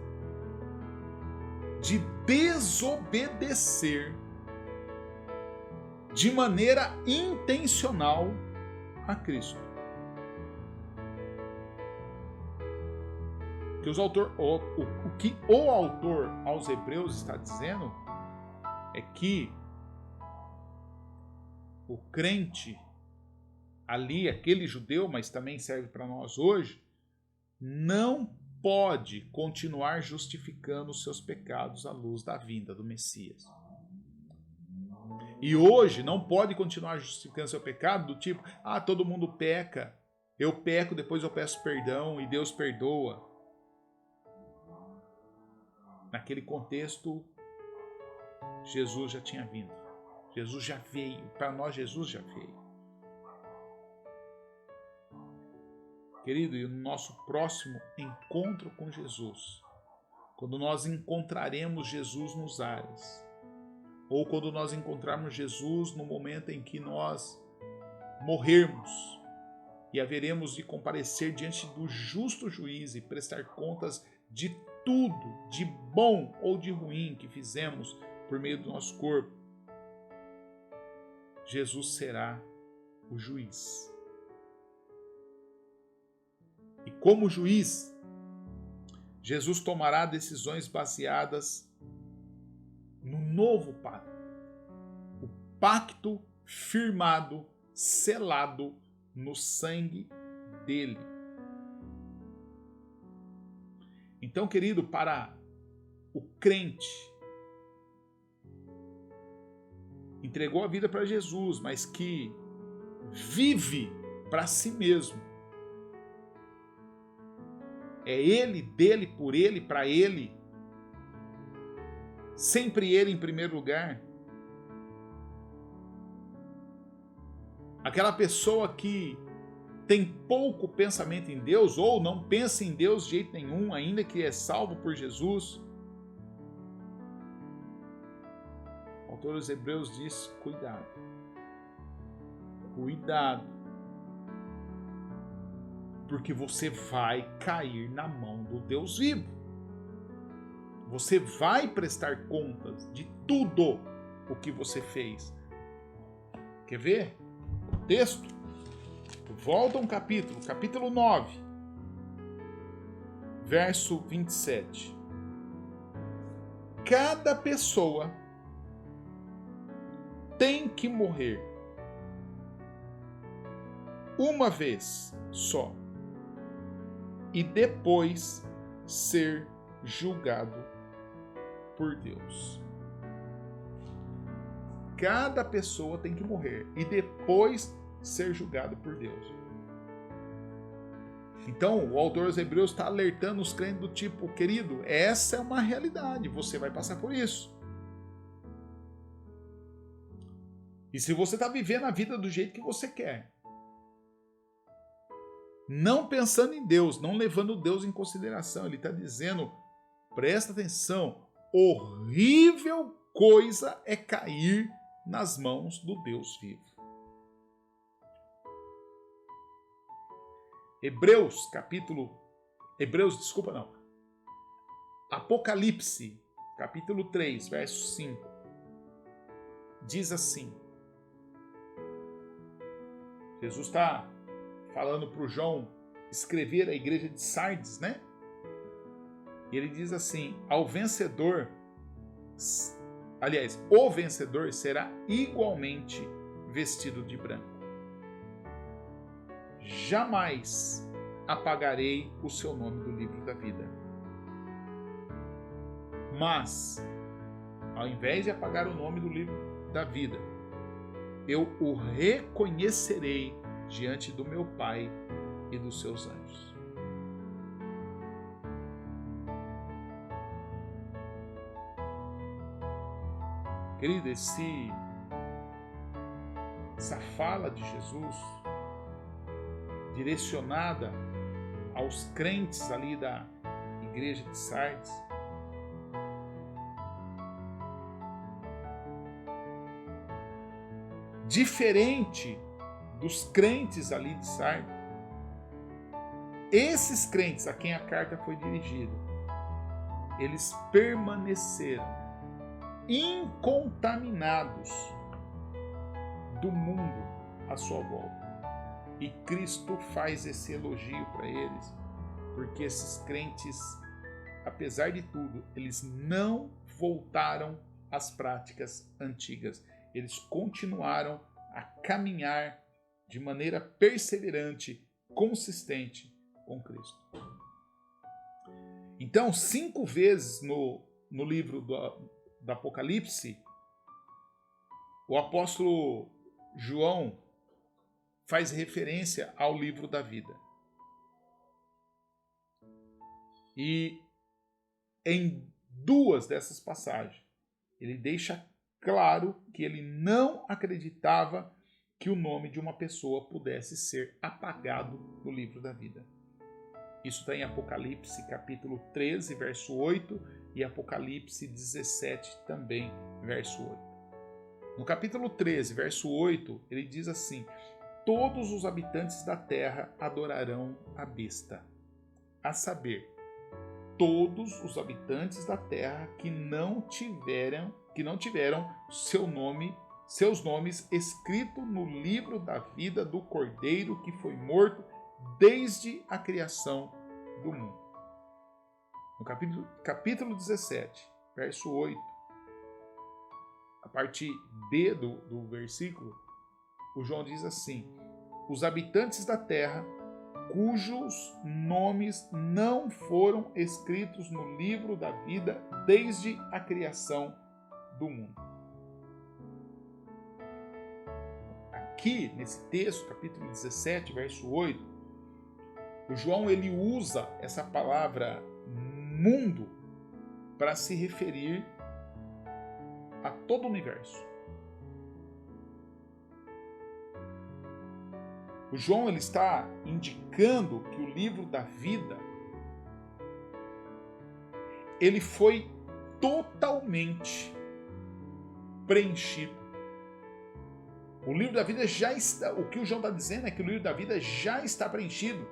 de desobedecer de maneira intencional a Cristo. O que o autor aos Hebreus está dizendo é que o crente ali, aquele judeu, mas também serve para nós hoje, não pode continuar justificando os seus pecados à luz da vinda do Messias. E hoje não pode continuar justificando seu pecado do tipo, todo mundo peca, eu peco, depois eu peço perdão e Deus perdoa. Naquele contexto, Jesus já tinha vindo. Jesus já veio. Para nós, Jesus já veio. Querido, e o nosso próximo encontro com Jesus, quando nós encontraremos Jesus nos ares, ou quando nós encontrarmos Jesus no momento em que nós morrermos e haveremos de comparecer diante do justo juiz e prestar contas de tudo, de bom ou de ruim que fizemos por meio do nosso corpo. Jesus será o juiz. E como juiz, Jesus tomará decisões baseadas no novo pacto. O pacto firmado, selado no sangue dele. Então, querido, para o crente, entregou a vida para Jesus, mas que vive para si mesmo. É ele, dele, por ele, para ele. Sempre ele em primeiro lugar. Aquela pessoa que tem pouco pensamento em Deus, ou não pensa em Deus de jeito nenhum, ainda que é salvo por Jesus. O autor dos Hebreus diz: cuidado. Cuidado. Porque você vai cair na mão do Deus vivo. Você vai prestar contas de tudo o que você fez. Quer ver? O texto. Volta um capítulo, capítulo 9, verso 27. Cada pessoa tem que morrer uma vez só e depois ser julgado por Deus. Cada pessoa tem que morrer e depois ser julgado por Deus. Então, o autor dos Hebreus está alertando os crentes do tipo: querido, essa é uma realidade, você vai passar por isso. E se você está vivendo a vida do jeito que você quer, não pensando em Deus, não levando Deus em consideração, ele está dizendo: presta atenção, horrível coisa é cair nas mãos do Deus vivo. Apocalipse, capítulo 3, verso 5, diz assim. Jesus está falando para o João escrever a igreja de Sardes, né? E ele diz assim: o vencedor será igualmente vestido de branco. Jamais apagarei o seu nome do livro da vida. Mas, ao invés de apagar o nome do livro da vida, eu o reconhecerei diante do meu Pai e dos seus anjos. Querido, essa fala de Jesus, direcionada aos crentes ali da igreja de Sardes, diferente dos crentes ali de Sardes, esses crentes a quem a carta foi dirigida, eles permaneceram incontaminados do mundo à sua volta. E Cristo faz esse elogio para eles, porque esses crentes, apesar de tudo, eles não voltaram às práticas antigas. Eles continuaram a caminhar de maneira perseverante, consistente com Cristo. Então, 5 vezes no livro do Apocalipse, o apóstolo João faz referência ao livro da vida. E em 2 dessas passagens, ele deixa claro que ele não acreditava que o nome de uma pessoa pudesse ser apagado do livro da vida. Isso está em Apocalipse capítulo 13, verso 8 e Apocalipse 17 também, verso 8. No capítulo 13, verso 8, ele diz assim: todos os habitantes da terra adorarão a besta. A saber, todos os habitantes da terra que não tiveram seus nomes escritos no livro da vida do Cordeiro que foi morto desde a criação do mundo. No capítulo 17, verso 8, a parte B do versículo, o João diz assim: os habitantes da terra cujos nomes não foram escritos no livro da vida desde a criação do mundo. Aqui, nesse texto, capítulo 17, verso 8, o João ele usa essa palavra mundo para se referir a todo o universo. O João ele está indicando que o livro da vida ele foi totalmente preenchido. O livro da vida já está, o que o João está dizendo é que o livro da vida já está preenchido.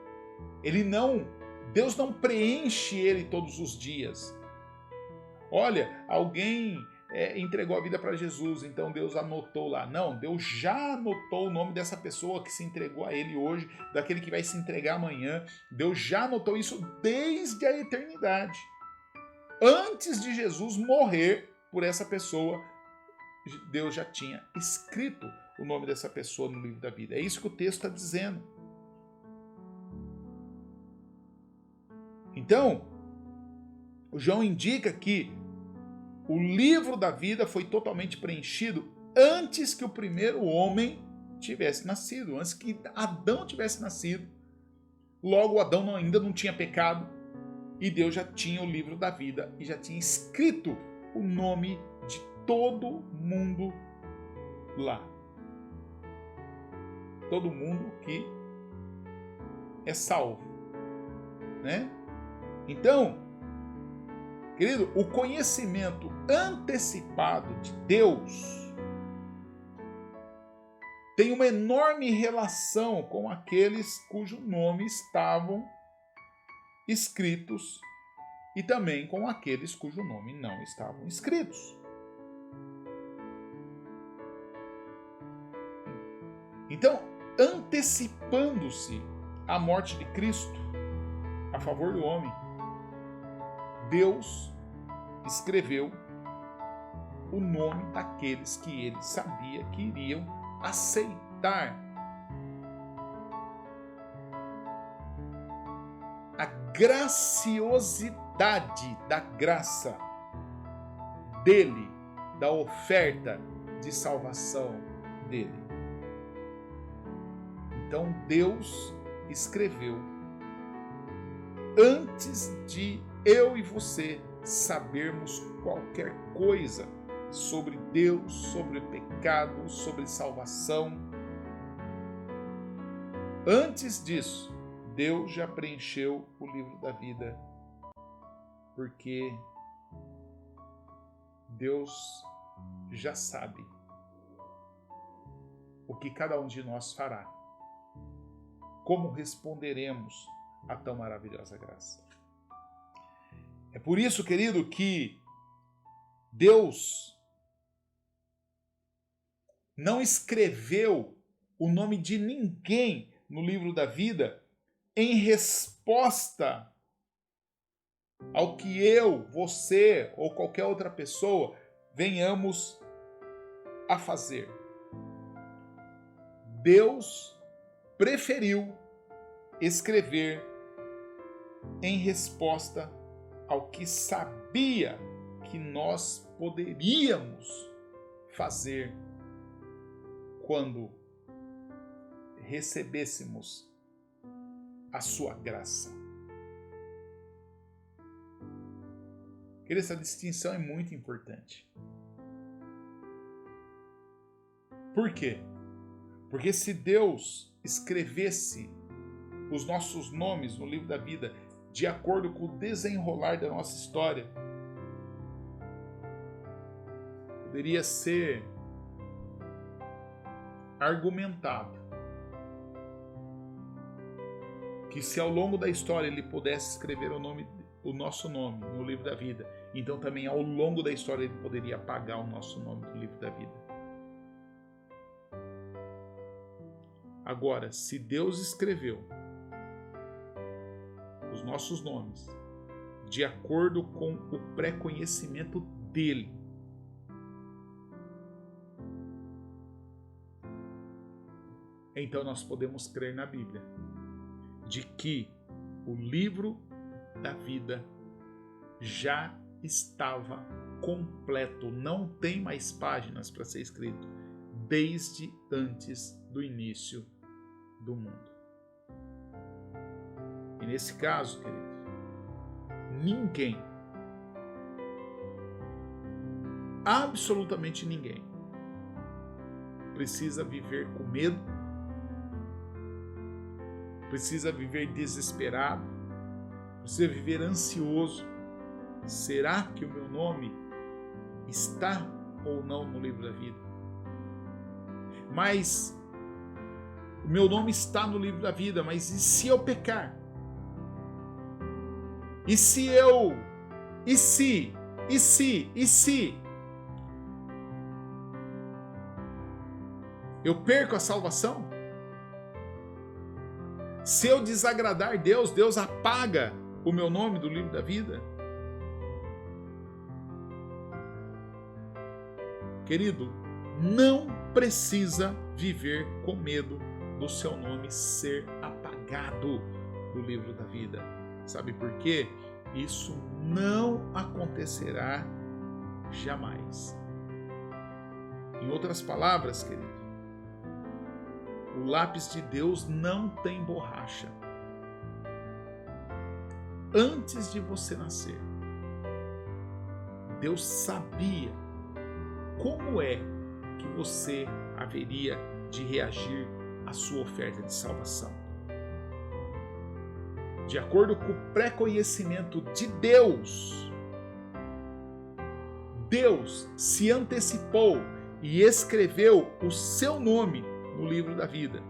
Deus não preenche ele todos os dias. Olha, alguém entregou a vida para Jesus, então Deus anotou lá. Não, Deus já anotou o nome dessa pessoa que se entregou a ele hoje, daquele que vai se entregar amanhã. Deus já anotou isso desde a eternidade. Antes de Jesus morrer por essa pessoa, Deus já tinha escrito o nome dessa pessoa no livro da vida. É isso que o texto está dizendo. Então, o João indica que o livro da vida foi totalmente preenchido antes que o primeiro homem tivesse nascido, antes que Adão tivesse nascido. Logo, Adão ainda não tinha pecado e Deus já tinha o livro da vida e já tinha escrito o nome de todo mundo lá. Todo mundo que é salvo, né? Então, querido, o conhecimento antecipado de Deus tem uma enorme relação com aqueles cujo nome estavam escritos e também com aqueles cujo nome não estavam escritos. Então, antecipando-se a morte de Cristo a favor do homem, Deus escreveu o nome daqueles que ele sabia que iriam aceitar a graciosidade da graça dele, da oferta de salvação dele. Então Deus escreveu antes de eu e você sabermos qualquer coisa sobre Deus, sobre o pecado, sobre salvação. Antes disso, Deus já preencheu o livro da vida, porque Deus já sabe o que cada um de nós fará, como responderemos a tão maravilhosa graça. É por isso, querido, que Deus não escreveu o nome de ninguém no livro da vida em resposta ao que eu, você ou qualquer outra pessoa venhamos a fazer. Deus preferiu escrever em resposta ao que sabia que nós poderíamos fazer quando recebêssemos a sua graça. Essa distinção é muito importante. Por quê? Porque se Deus escrevesse os nossos nomes no livro da vida de acordo com o desenrolar da nossa história, poderia ser argumentado que se ao longo da história ele pudesse escrever o nosso nome no livro da vida, então também ao longo da história ele poderia apagar o nosso nome do livro da vida. Agora, se Deus escreveu os nossos nomes de acordo com o pré-conhecimento dele, então nós podemos crer na Bíblia de que o livro da vida já estava completo, não tem mais páginas para ser escrito, desde antes do início do mundo. E nesse caso, querido, ninguém, absolutamente ninguém, precisa viver com medo, precisa viver desesperado, precisa viver ansioso. Será que o meu nome está ou não no livro da vida? Mas o meu nome está no livro da vida, mas e se eu pecar? E se eu? E se? Eu perco a salvação? Se eu desagradar Deus, Deus apaga o meu nome do livro da vida? Querido, não precisa viver com medo do seu nome ser apagado do livro da vida. Sabe por quê? Isso não acontecerá jamais. Em outras palavras, querido, o lápis de Deus não tem borracha. Antes de você nascer, Deus sabia como é que você haveria de reagir à sua oferta de salvação. De acordo com o pré-conhecimento de Deus, Deus se antecipou e escreveu o seu nome no livro da vida.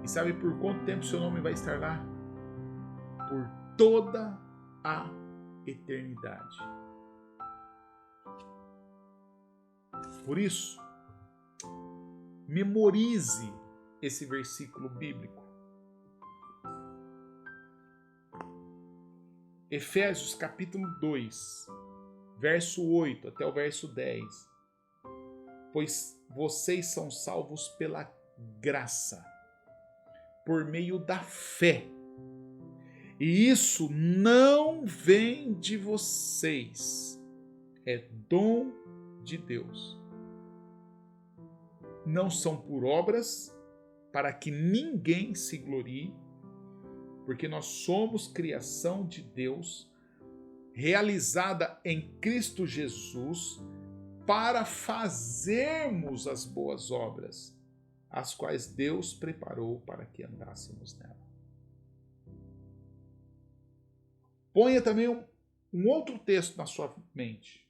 E sabe por quanto tempo seu nome vai estar lá? Por toda a eternidade. Por isso, memorize esse versículo bíblico. Efésios capítulo 2, verso 8 até o verso 10. Pois vocês são salvos pela graça, por meio da fé. E isso não vem de vocês, é dom de Deus. Não são por obras, para que ninguém se glorie, porque nós somos criação de Deus, realizada em Cristo Jesus, para fazermos as boas obras, as quais Deus preparou para que andássemos nela. Ponha também um outro texto na sua mente.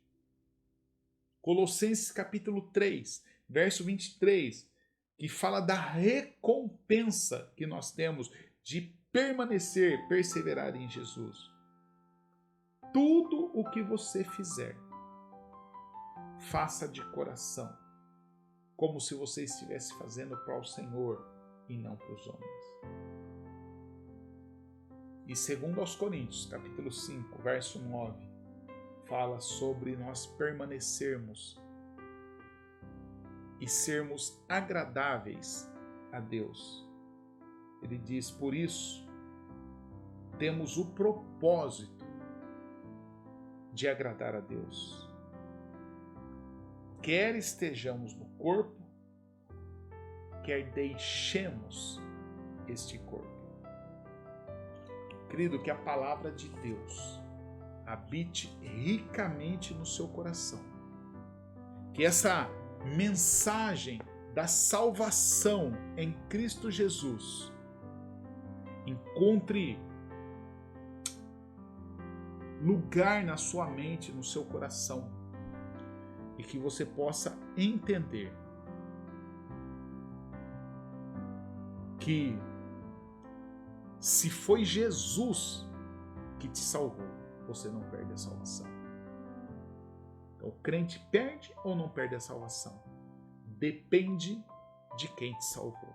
Colossenses capítulo 3, verso 23, que fala da recompensa que nós temos de permanecer, perseverar em Jesus. Tudo o que você fizer, faça de coração, como se você estivesse fazendo para o Senhor e não para os homens. E 2 aos Coríntios, capítulo 5, verso 9, fala sobre nós permanecermos e sermos agradáveis a Deus. Ele diz, por isso, temos o propósito de agradar a Deus. Quer estejamos no corpo, quer deixemos este corpo. Querido, que a palavra de Deus habite ricamente no seu coração. Que essa mensagem da salvação em Cristo Jesus encontre lugar na sua mente, no seu coração, e que você possa entender que se foi Jesus que te salvou, você não perde a salvação. Então, o crente perde ou não perde a salvação? Depende de quem te salvou.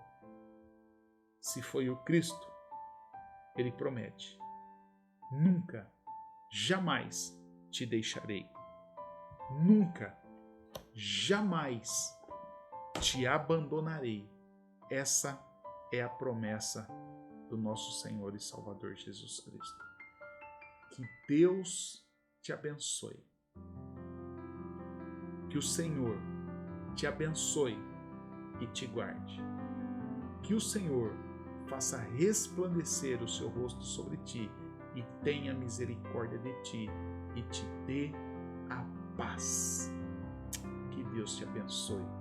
Se foi o Cristo, ele promete: nunca, jamais te deixarei. Nunca, jamais te abandonarei. Essa é a promessa do nosso Senhor e Salvador Jesus Cristo. Que Deus te abençoe. Que o Senhor te abençoe e te guarde. Que o Senhor faça resplandecer o seu rosto sobre ti e tenha misericórdia de ti e te dê a paz. Que Deus te abençoe.